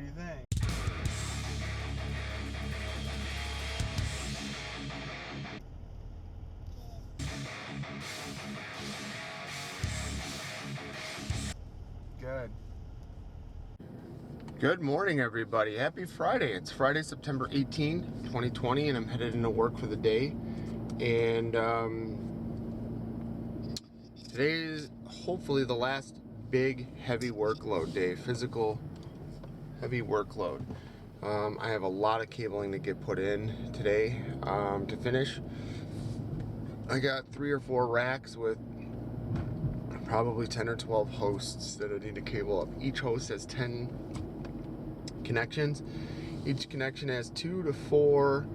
everything. Good. Good morning, everybody. Happy Friday. It's Friday, September 18, 2020, and I'm headed into work for the day. And today is hopefully the last big, heavy workload day, physical, heavy workload. I have a lot of cabling to get put in today to finish. I got 3 or 4 racks with probably 10 or 12 hosts that I need to cable up. Each host has 10 connections. Each connection has 2 to 4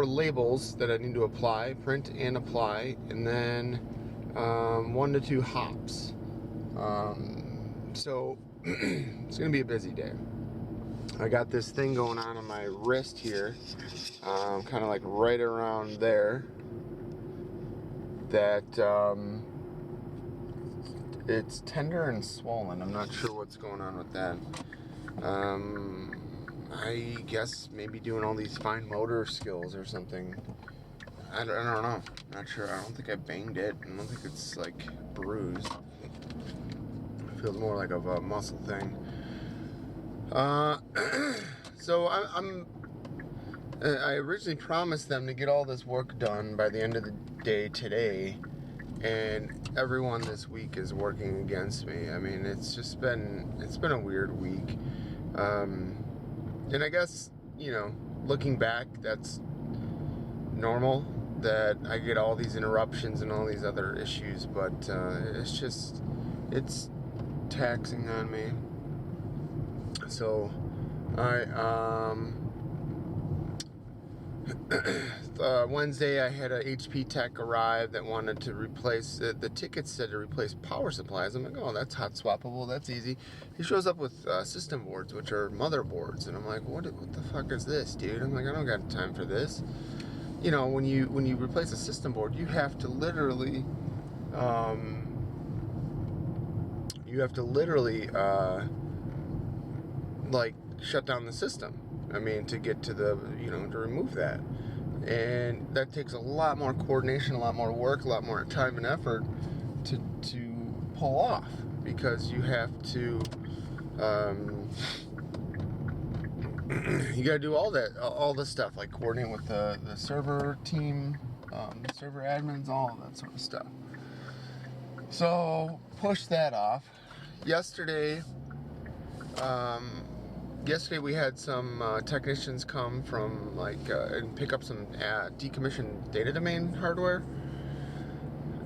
labels that I need to apply, print and apply, and then 1 to 2 hops. So it's gonna be a busy day. I got this thing going on my wrist here, kind of like right around there, that it's tender and swollen. I'm not sure what's going on with that. I guess maybe doing all these fine motor skills or something. I don't know. Not sure. I don't think I banged it. I don't think it's like bruised. It feels more like of a muscle thing. So I originally promised them to get all this work done by the end of the day today, and everyone this week is working against me. I mean, it's been a weird week. And I guess, looking back, that's normal that I get all these interruptions and all these other issues, but it's taxing on me. So Wednesday I had a HP tech arrive that wanted to replace the ticket said to replace power supplies. I'm like, oh, that's hot swappable, that's easy. He shows up with system boards, which are motherboards, and I'm like, what the fuck is this, dude? I'm like, I don't got time for this. When you replace a system board, you have to literally like shut down the system. I mean, to get to the, to remove that. And that takes a lot more coordination, a lot more work, a lot more time and effort to pull off, because you have to, you got to do all the stuff, like coordinate with the server team, server admins, all of that sort of stuff. So, push that off. Yesterday we had some technicians come from and pick up some decommissioned data domain hardware,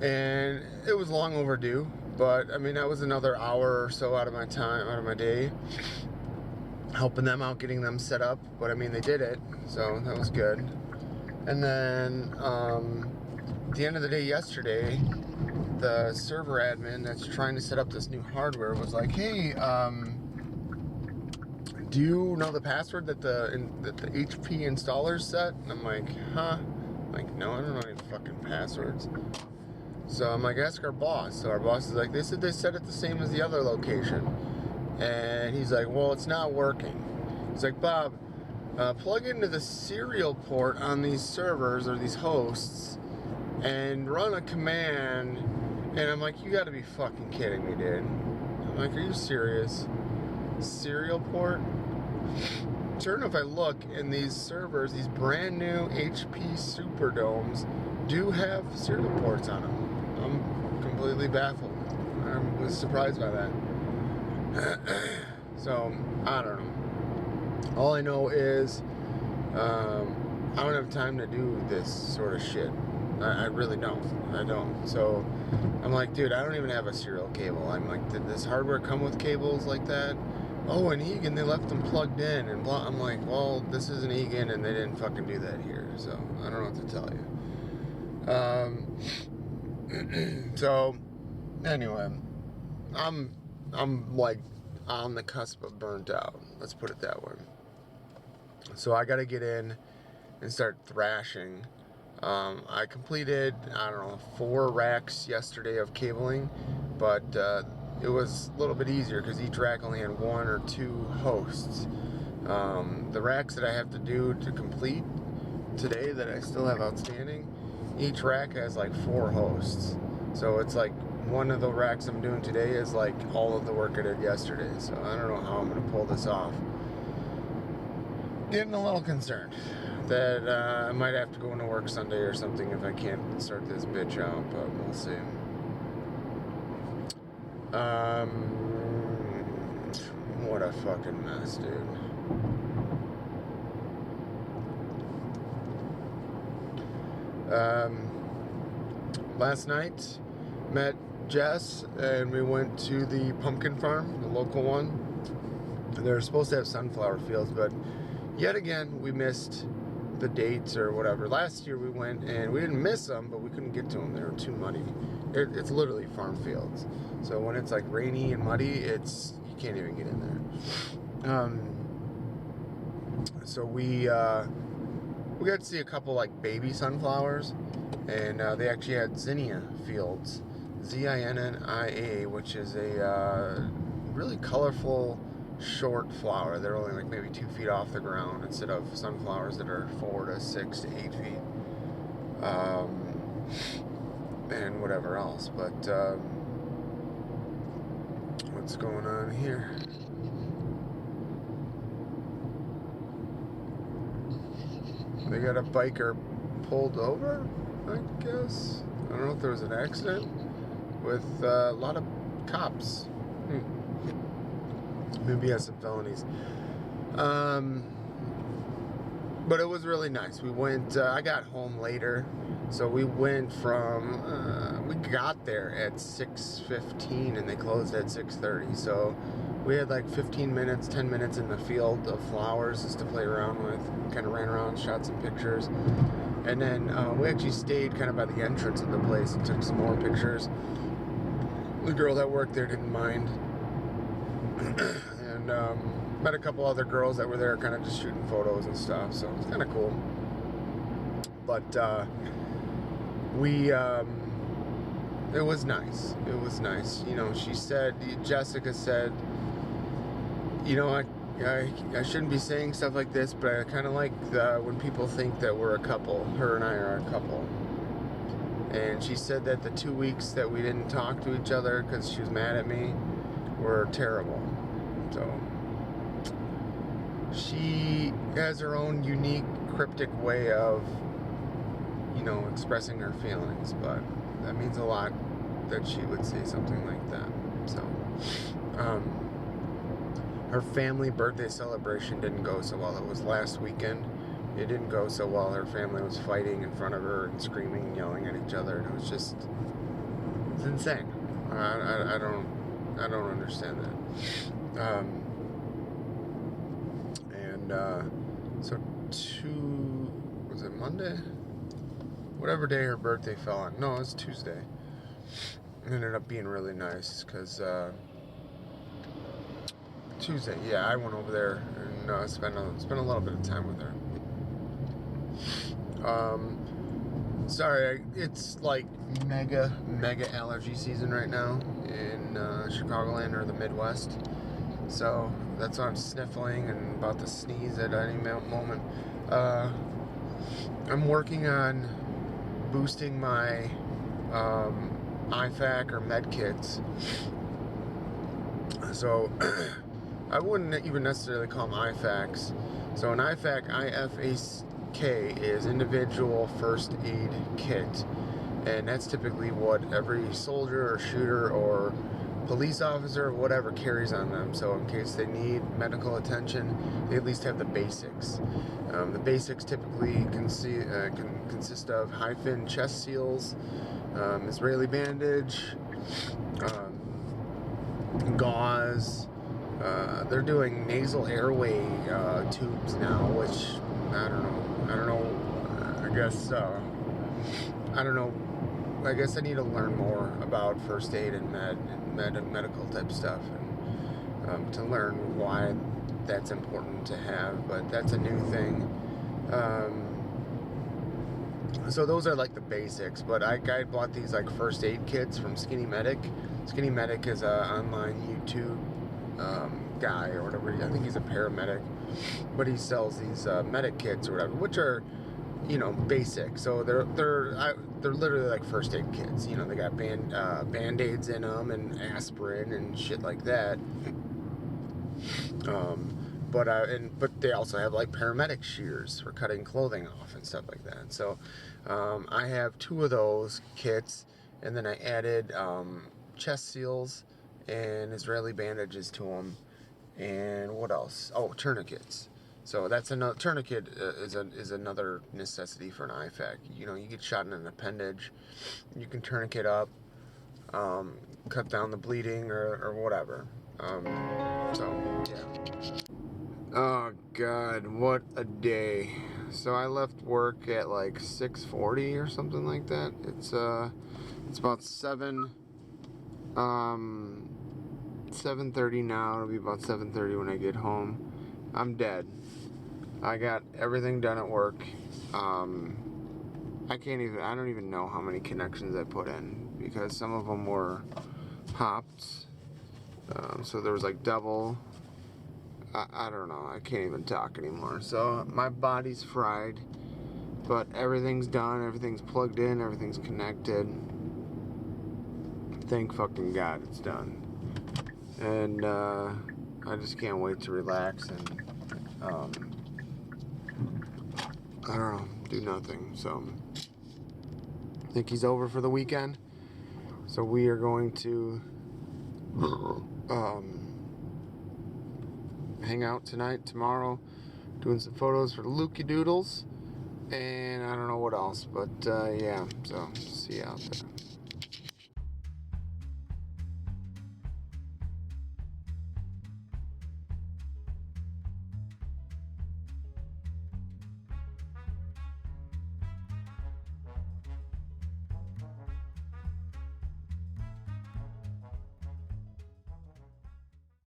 and it was long overdue. But I mean, that was another hour or so out of my day, helping them out, getting them set up. But I mean, they did it, so that was good. And then at the end of the day yesterday, the server admin that's trying to set up this new hardware was like, hey, do you know the password that the HP installers set? And I'm like, huh? I'm like, no, I don't know any fucking passwords. So I'm like, ask our boss. So our boss is like, they said they set it the same as the other location. And he's like, well, it's not working. He's like, Bob, plug into the serial port on these servers or these hosts and run a command. And I'm like, you gotta be fucking kidding me, dude. I'm like, are you serious? Serial port? Sure enough, I look, and these servers, these brand new HP Superdomes, do have serial ports on them. I'm completely baffled. I was surprised by that. So, I don't know. All I know is I don't have time to do this sort of shit. I really don't. I don't. So I'm like, dude, I don't even have a serial cable. I'm like, did this hardware come with cables like that? Oh, and Egan, they left them plugged in and blah. I'm like, well, this isn't Egan, and they didn't fucking do that here. So I don't know what to tell you. So anyway, I'm like on the cusp of burnt out. Let's put it that way. So I got to get in and start thrashing. I completed, 4 racks yesterday of cabling, but it was a little bit easier because each rack only had 1 or 2 hosts. The racks that I have to do to complete today that I still have outstanding, each rack has like 4 hosts. So it's like one of the racks I'm doing today is like all of the work I did yesterday. So I don't know how I'm going to pull this off. Getting a little concerned that I might have to go into work Sunday or something if I can't start this bitch out, but we'll see. What a fucking mess, dude. Last night, met Jess, and we went to the pumpkin farm, the local one. They're supposed to have sunflower fields, but yet again, we missed the dates or whatever. Last year we went, and we didn't miss them, but we couldn't get to them. They were too muddy. It's literally farm fields. So when it's like rainy and muddy, you can't even get in there. So we got to see a couple like baby sunflowers, and they actually had zinnia fields, Zinnia, which is a really colorful short flower. They're only like maybe 2 feet off the ground instead of sunflowers that are 4 to 6 to 8 feet, and whatever else. But what's going on here? They got a biker pulled over, I guess. I don't know if there was an accident with a lot of cops. Maybe he has some felonies. But it was really nice. We went, I got home later, so we went from, we got there at 6:15 and they closed at 6:30. So we had like 15 minutes, 10 minutes in the field of flowers just to play around with. Kind of ran around, shot some pictures. And then we actually stayed kind of by the entrance of the place and took some more pictures. The girl that worked there didn't mind. And met a couple other girls that were there kind of just shooting photos and stuff, so it was kind of cool. But it was nice. It was nice. You know, Jessica said, you know, I shouldn't be saying stuff like this, but I kind of like when people think that we're a couple. Her and I are a couple. And she said that the 2 weeks that we didn't talk to each other because she was mad at me were terrible. So she has her own unique, cryptic way of, you know, expressing her feelings, but that means a lot that she would say something like that. So her family birthday celebration didn't go so well. It was last weekend. It didn't go so well. Her family was fighting in front of her and screaming and yelling at each other, and it was insane. I don't understand that. So was it Monday? Whatever day her birthday fell on. No, it was Tuesday. It ended up being really nice because Tuesday, yeah, I went over there and spent a little bit of time with her. Sorry, it's like mega allergy season right now in Chicagoland or the Midwest. So that's why I'm sniffling and about to sneeze at any moment. I'm working on boosting my IFAC or med kits. So I wouldn't even necessarily call them IFACs. So an IFAC, IFAK, is individual first aid kit, and that's typically what every soldier or shooter or police officer or whatever carries on them. So in case they need medical attention, they at least have the basics. The basics typically consist of high-fin chest seals, Israeli bandage, gauze. They're doing nasal airway tubes now, which I don't know. I guess I don't know. I guess I need to learn more about first aid and medical type stuff, and to learn why that's important to have. But that's a new thing. So those are like the basics, but I bought these like first aid kits from Skinny Medic. Skinny Medic is a online YouTube guy or whatever. I think he's a paramedic, but he sells these medic kits or whatever, which are, you know, basic. So they're literally like first aid kits. You know, they got band-aids in them and aspirin and shit like that. But they also have like paramedic shears for cutting clothing off and stuff like that. So I have 2 of those kits, and then I added chest seals and Israeli bandages to them. And what else? Oh, tourniquets. So that's another tourniquet is another necessity for an IFAC. You know, you get shot in an appendage, you can tourniquet up, cut down the bleeding or whatever. So yeah. Oh God, what a day! So I left work at like 6:40 or something like that. It's about 7:30 now. It'll be about 7:30 when I get home. I'm dead. I got everything done at work. I don't even know how many connections I put in, because some of them were hopped. So there was like double. I don't know. I can't even talk anymore. So my body's fried, but everything's done. Everything's plugged in. Everything's connected. Thank fucking God it's done. And I just can't wait to relax and I don't know, do nothing. So I think he's over for the weekend. So we are going to hang out tonight, tomorrow, doing some photos for Lukey Doodles, and I don't know what else, but yeah, so see you out there.